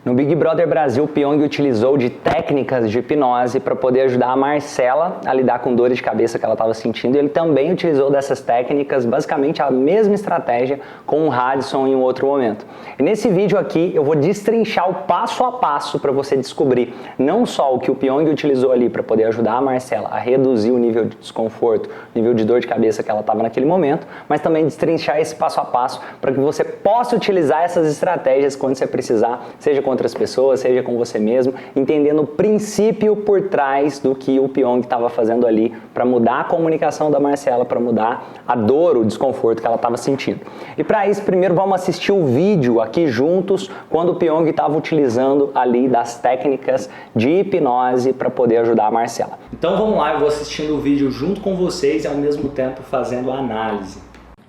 No Big Brother Brasil, o Pyong utilizou de técnicas de hipnose para poder ajudar a Marcela a lidar com dores de cabeça que ela estava sentindo. E ele também utilizou dessas técnicas, basicamente a mesma estratégia, com o Radisson em um outro momento. E nesse vídeo aqui eu vou destrinchar o passo a passo para você descobrir não só o que o Pyong utilizou ali para poder ajudar a Marcela a reduzir o nível de desconforto, o nível de dor de cabeça que ela estava naquele momento, mas também destrinchar esse passo a passo para que você possa utilizar essas estratégias quando você precisar, seja com outras pessoas, seja com você mesmo, entendendo o princípio por trás do que o Pyong estava fazendo ali para mudar a comunicação da Marcela, para mudar a dor, o desconforto que ela estava sentindo. E para isso, primeiro vamos assistir o vídeo aqui juntos, quando o Pyong estava utilizando ali das técnicas de hipnose para poder ajudar a Marcela. Então vamos lá, eu vou assistindo o vídeo junto com vocês e ao mesmo tempo fazendo a análise.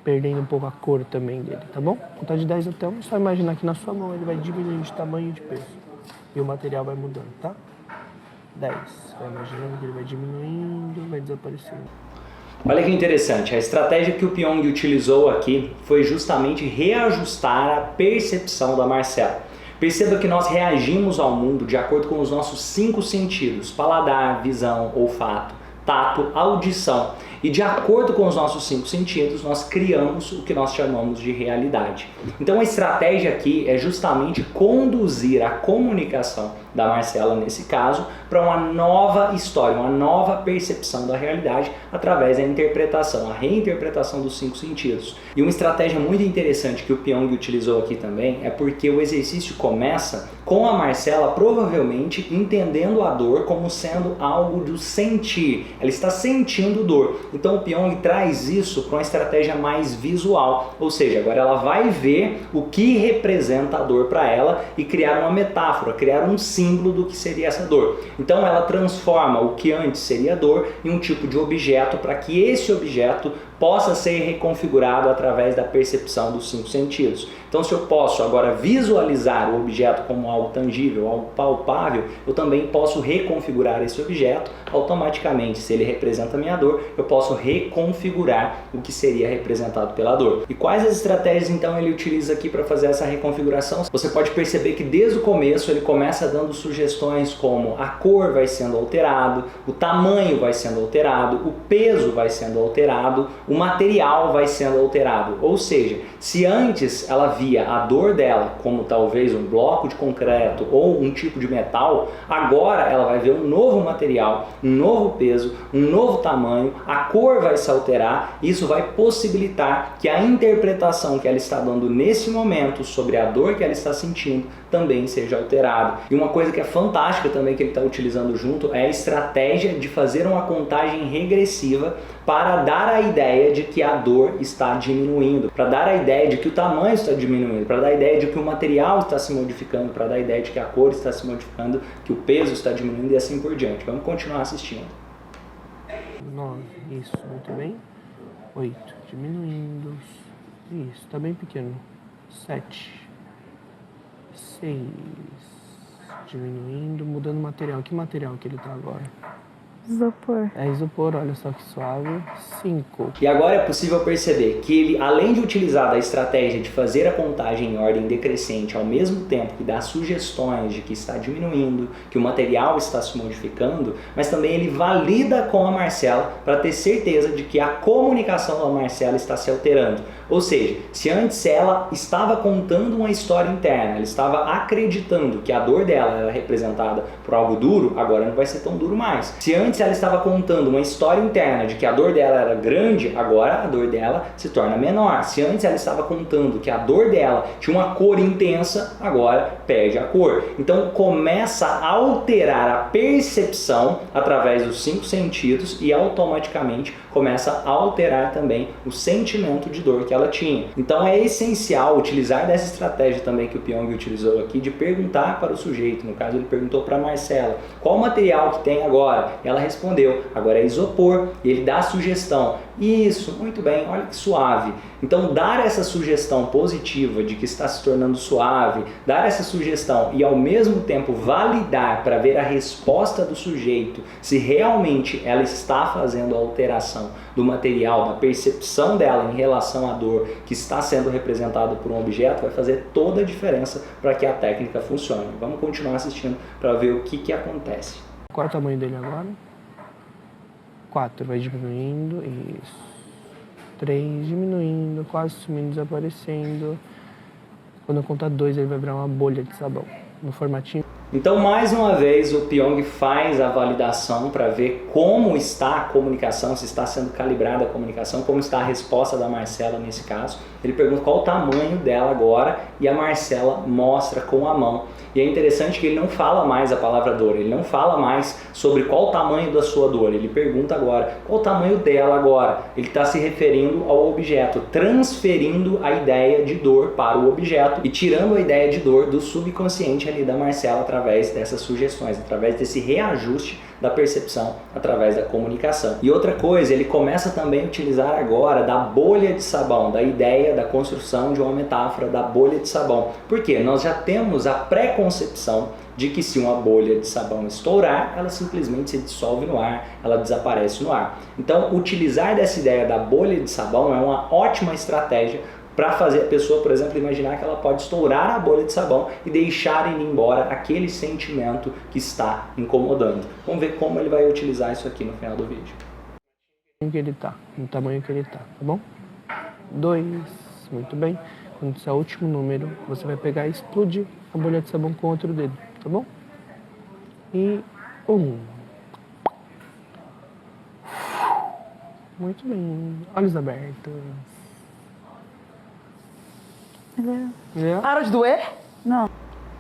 Perdendo um pouco a cor também dele, tá bom? Contar de 10 até 1, só imaginar que na sua mão ele vai diminuindo de tamanho e de peso. E o material vai mudando, tá? 10. Vai imaginando que ele vai diminuindo, vai desaparecendo. Olha que interessante, a estratégia que o Pyong utilizou aqui foi justamente reajustar a percepção da Marcela. Perceba que nós reagimos ao mundo de acordo com os nossos 5 sentidos: paladar, visão, olfato, tato, audição. E de acordo com os nossos 5 sentidos, nós criamos o que nós chamamos de realidade. Então a estratégia aqui é justamente conduzir a comunicação da Marcela, nesse caso, para uma nova história, uma nova percepção da realidade através da interpretação, a reinterpretação dos 5 sentidos. E uma estratégia muito interessante que o Pyong utilizou aqui também é porque o exercício começa com a Marcela provavelmente entendendo a dor como sendo algo do sentir. Ela está sentindo dor. Então o Pyong traz isso para uma estratégia mais visual, ou seja, agora ela vai ver o que representa a dor para ela e criar uma metáfora, criar um símbolo do que seria essa dor. Então ela transforma o que antes seria dor em um tipo de objeto para que esse objeto possa ser reconfigurado através da percepção dos 5 sentidos. Então, se eu posso agora visualizar o objeto como algo tangível, algo palpável, eu também posso reconfigurar esse objeto automaticamente. Se ele representa a minha dor, eu posso reconfigurar o que seria representado pela dor. E quais as estratégias então ele utiliza aqui para fazer essa reconfiguração? Você pode perceber que desde o começo ele começa dando sugestões como a cor vai sendo alterado, o tamanho vai sendo alterado, o peso vai sendo alterado, o material vai sendo alterado. Ou seja, se antes ela via a dor dela como talvez um bloco de concreto ou um tipo de metal, agora ela vai ver um novo material, um novo peso, um novo tamanho, a cor vai se alterar. Isso vai possibilitar que a interpretação que ela está dando nesse momento sobre a dor que ela está sentindo também seja alterada. E uma coisa que é fantástica também que ele está utilizando junto é a estratégia de fazer uma contagem regressiva para dar a ideia de que a dor está diminuindo, para dar a ideia de que o tamanho está diminuindo, para dar a ideia de que o material está se modificando, para dar a ideia de que a cor está se modificando, que o peso está diminuindo e assim por diante. Vamos continuar assistindo. 9, isso, muito bem. 8, diminuindo. Isso, tá bem pequeno. 7, 6, diminuindo, mudando o material. Que material que ele tá agora? Isopor. É isopor, olha só que suave. 5. E agora é possível perceber que ele, além de utilizar a estratégia de fazer a contagem em ordem decrescente, ao mesmo tempo que dá sugestões de que está diminuindo, que o material está se modificando, mas também ele valida com a Marcela para ter certeza de que a comunicação da Marcela está se alterando. Ou seja, se antes ela estava contando uma história interna, ela estava acreditando que a dor dela era representada por algo duro, agora não vai ser tão duro mais. Se antes ela estava contando uma história interna de que a dor dela era grande, agora a dor dela se torna menor. Se antes ela estava contando que a dor dela tinha uma cor intensa, agora perde a cor. Então começa a alterar a percepção através dos 5 sentidos e automaticamente começa a alterar também o sentimento de dor que ela tinha. Então é essencial utilizar dessa estratégia também que o Pyong utilizou aqui, de perguntar para o sujeito. No caso ele perguntou para a Marcela, qual o material que tem agora? Ela respondeu. Agora é isopor e ele dá a sugestão. Isso, muito bem, olha que suave. Então, dar essa sugestão positiva de que está se tornando suave, dar essa sugestão e ao mesmo tempo validar para ver a resposta do sujeito, se realmente ela está fazendo a alteração do material, da percepção dela em relação à dor que está sendo representada por um objeto, vai fazer toda a diferença para que a técnica funcione. Vamos continuar assistindo para ver o que acontece. Qual é o tamanho dele agora? 4, vai diminuindo, isso. 3, diminuindo, quase sumindo, desaparecendo. Quando eu contar 2, ele vai virar uma bolha de sabão, no formatinho. Então, mais uma vez, o Pyong faz a validação para ver como está a comunicação, se está sendo calibrada a comunicação, como está a resposta da Marcela nesse caso. Ele pergunta qual o tamanho dela agora e a Marcela mostra com a mão. E é interessante que ele não fala mais a palavra dor, ele não fala mais sobre qual o tamanho da sua dor, ele pergunta agora qual o tamanho dela agora. Ele está se referindo ao objeto, transferindo a ideia de dor para o objeto e tirando a ideia de dor do subconsciente ali da Marcela através dessas sugestões, através desse reajuste da percepção, através da comunicação. E outra coisa, ele começa também a utilizar agora da bolha de sabão, da ideia da construção de uma metáfora da bolha de sabão. Por quê? Nós já temos a pré-concepção de que se uma bolha de sabão estourar, ela simplesmente se dissolve no ar, ela desaparece no ar. Então, utilizar dessa ideia da bolha de sabão é uma ótima estratégia para fazer a pessoa, por exemplo, imaginar que ela pode estourar a bolha de sabão e deixar ir embora aquele sentimento que está incomodando. Vamos ver como ele vai utilizar isso aqui no final do vídeo. No tamanho que ele tá bom? 2, muito bem. Quando disser o último número, você vai pegar e explodir a bolha de sabão com outro dedo, tá bom? E 1. Muito bem. Olhos abertos. Para de doer? Não.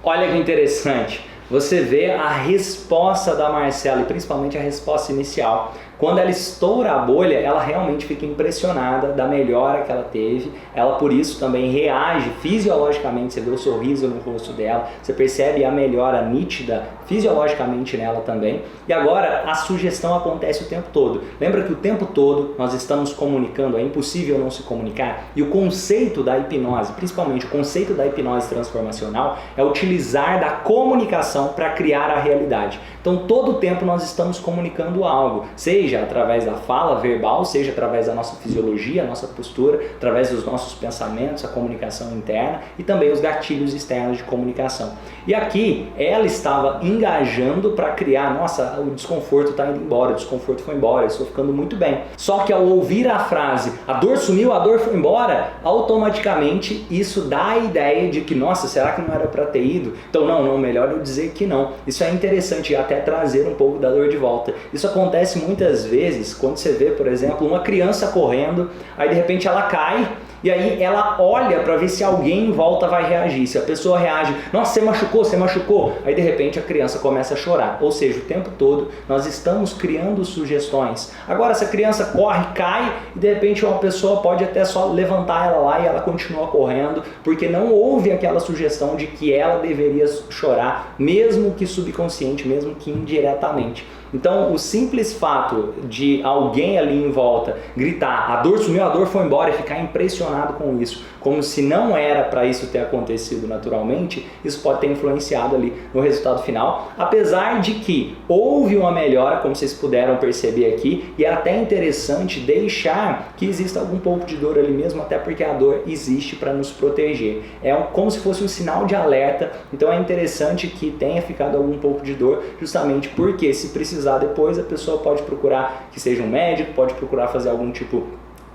Olha que interessante. Você vê a resposta da Marcela e principalmente a resposta inicial. Quando ela estoura a bolha, ela realmente fica impressionada da melhora que ela teve. Ela, por isso, também reage fisiologicamente. Você vê o sorriso no rosto dela, você percebe a melhora nítida fisiologicamente nela também. E agora, a sugestão acontece o tempo todo. Lembra que o tempo todo nós estamos comunicando, é impossível não se comunicar. E o conceito da hipnose, principalmente o conceito da hipnose transformacional, é utilizar da comunicação para criar a realidade. Então, todo o tempo nós estamos comunicando algo, seja através da fala verbal, seja através da nossa fisiologia, a nossa postura, através dos nossos pensamentos, a comunicação interna e também os gatilhos externos de comunicação. E aqui, ela estava engajando para criar, nossa, o desconforto está indo embora, o desconforto foi embora, eu estou ficando muito bem. Só que ao ouvir a frase, a dor sumiu, a dor foi embora, automaticamente isso dá a ideia de que, nossa, será que não era para ter ido? Então, não, melhor eu dizer que não. Isso é interessante, até trazer um pouco da dor de volta. Isso acontece muitas vezes quando você vê, por exemplo, uma criança correndo, aí de repente ela cai, e aí ela olha para ver se alguém em volta vai reagir. Se a pessoa reage, nossa, você machucou, aí de repente a criança começa a chorar. Ou seja, o tempo todo nós estamos criando sugestões. Agora, se a criança corre, cai, e de repente uma pessoa pode até só levantar ela lá e ela continua correndo, porque não houve aquela sugestão de que ela deveria chorar, mesmo que subconsciente, mesmo que indiretamente. Então, o simples fato de alguém ali em volta gritar, a dor sumiu, a dor foi embora, e ficar impressionado com isso, como se não era para isso ter acontecido naturalmente, isso pode ter influenciado ali no resultado final, apesar de que houve uma melhora, como vocês puderam perceber aqui, e é até interessante deixar que exista algum pouco de dor ali mesmo, até porque a dor existe para nos proteger. É como se fosse um sinal de alerta, então é interessante que tenha ficado algum pouco de dor, justamente porque se precisar depois, a pessoa pode procurar que seja um médico, pode procurar fazer algum tipo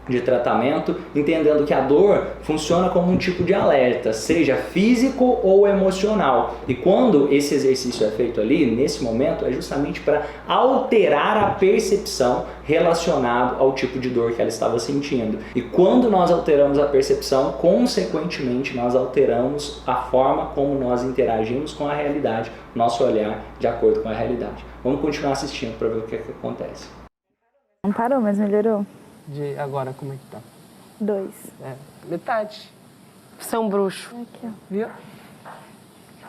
de tratamento, entendendo que a dor funciona como um tipo de alerta, seja físico ou emocional. E quando esse exercício é feito ali, nesse momento, é justamente para alterar a percepção relacionada ao tipo de dor que ela estava sentindo. E quando nós alteramos a percepção, consequentemente, nós alteramos a forma como nós interagimos com a realidade, nosso olhar de acordo com a realidade. Vamos continuar assistindo para ver o que acontece. Não parou, mas melhorou. Agora, como é que tá? 2. Metade. Você é um bruxo. Aqui, ó. Viu?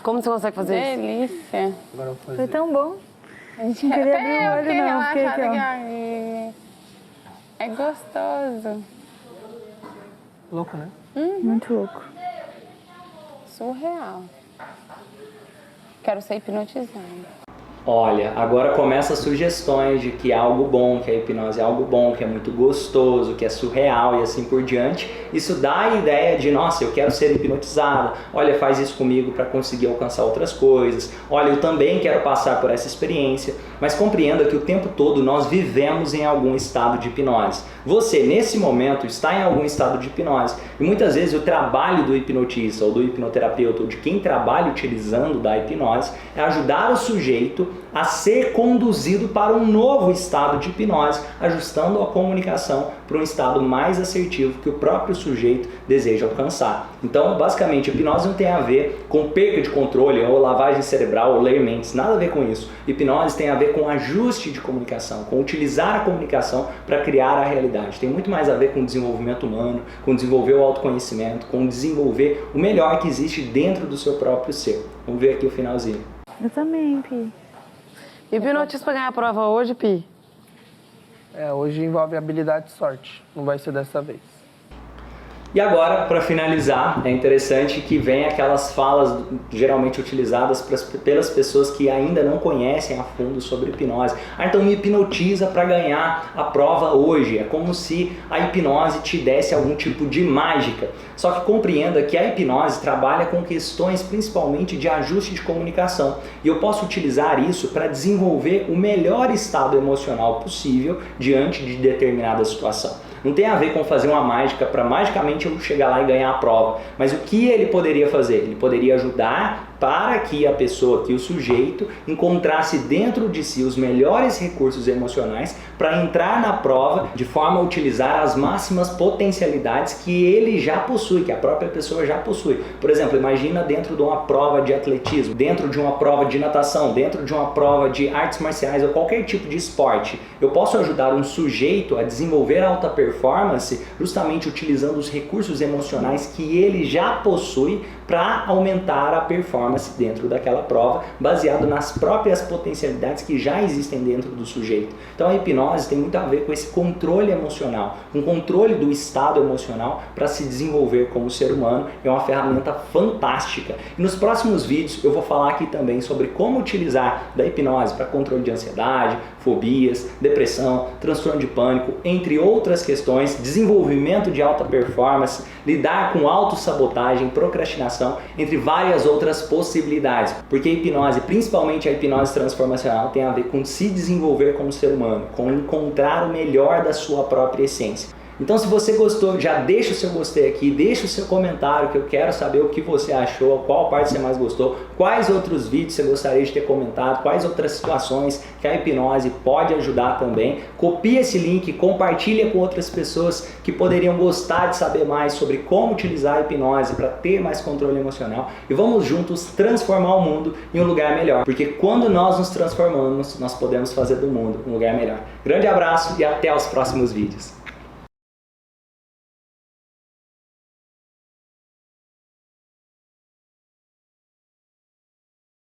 Como você consegue fazer isso? Delícia. Agora eu vou fazer. Foi tão bom. A gente não queria abrir o olho, não. Fiquei aqui, ó. É gostoso. Louco, né? Muito louco. Surreal. Quero ser hipnotizada. Olha, agora começa as sugestões de que é algo bom, que a hipnose é algo bom, que é muito gostoso, que é surreal e assim por diante. Isso dá a ideia de, nossa, eu quero ser hipnotizada, olha, faz isso comigo para conseguir alcançar outras coisas, olha, eu também quero passar por essa experiência. Mas compreenda que o tempo todo nós vivemos em algum estado de hipnose. Você, nesse momento, está em algum estado de hipnose. E muitas vezes o trabalho do hipnotista ou do hipnoterapeuta ou de quem trabalha utilizando da hipnose é ajudar o sujeito a ser conduzido para um novo estado de hipnose, ajustando a comunicação para um estado mais assertivo que o próprio sujeito deseja alcançar. Então, basicamente, a hipnose não tem a ver com perca de controle ou lavagem cerebral ou ler mentes, nada a ver com isso. Hipnose tem a ver com ajuste de comunicação, com utilizar a comunicação para criar a realidade. Tem muito mais a ver com o desenvolvimento humano, com desenvolver o autoconhecimento, com desenvolver o melhor que existe dentro do seu próprio ser. Vamos ver aqui o finalzinho. Eu também, Pi. Hipnotista pra ganhar a prova hoje, Pi? Hoje envolve habilidade e sorte. Não vai ser dessa vez. E agora, para finalizar, é interessante que vem aquelas falas geralmente utilizadas pelas pessoas que ainda não conhecem a fundo sobre hipnose. Então me hipnotiza para ganhar a prova hoje. É como se a hipnose te desse algum tipo de mágica. Só que compreenda que a hipnose trabalha com questões principalmente de ajuste de comunicação. E eu posso utilizar isso para desenvolver o melhor estado emocional possível diante de determinada situação. Não tem a ver com fazer uma mágica para magicamente eu chegar lá e ganhar a prova. Mas o que ele poderia fazer? Ele poderia ajudar para que a pessoa, que o sujeito, encontrasse dentro de si os melhores recursos emocionais para entrar na prova de forma a utilizar as máximas potencialidades que ele já possui, que a própria pessoa já possui. Por exemplo, imagina dentro de uma prova de atletismo, dentro de uma prova de natação, dentro de uma prova de artes marciais ou qualquer tipo de esporte. Eu posso ajudar um sujeito a desenvolver alta performance justamente utilizando os recursos emocionais que ele já possui para aumentar a performance dentro daquela prova, baseado nas próprias potencialidades que já existem dentro do sujeito. Então a hipnose tem muito a ver com esse controle emocional, um controle do estado emocional para se desenvolver como ser humano. É uma ferramenta fantástica. E nos próximos vídeos eu vou falar aqui também sobre como utilizar da hipnose para controle de ansiedade, fobias, depressão, transtorno de pânico, entre outras questões, desenvolvimento de alta performance, lidar com autossabotagem, procrastinação, entre várias outras possibilidades. Porque a hipnose, principalmente a hipnose transformacional, tem a ver com se desenvolver como ser humano, com encontrar o melhor da sua própria essência. Então, se você gostou, já deixa o seu gostei aqui, deixa o seu comentário que eu quero saber o que você achou, qual parte você mais gostou, quais outros vídeos você gostaria de ter comentado, quais outras situações que a hipnose pode ajudar também. Copia esse link, compartilha com outras pessoas que poderiam gostar de saber mais sobre como utilizar a hipnose para ter mais controle emocional e vamos juntos transformar o mundo em um lugar melhor, porque quando nós nos transformamos, nós podemos fazer do mundo um lugar melhor. Grande abraço e até os próximos vídeos.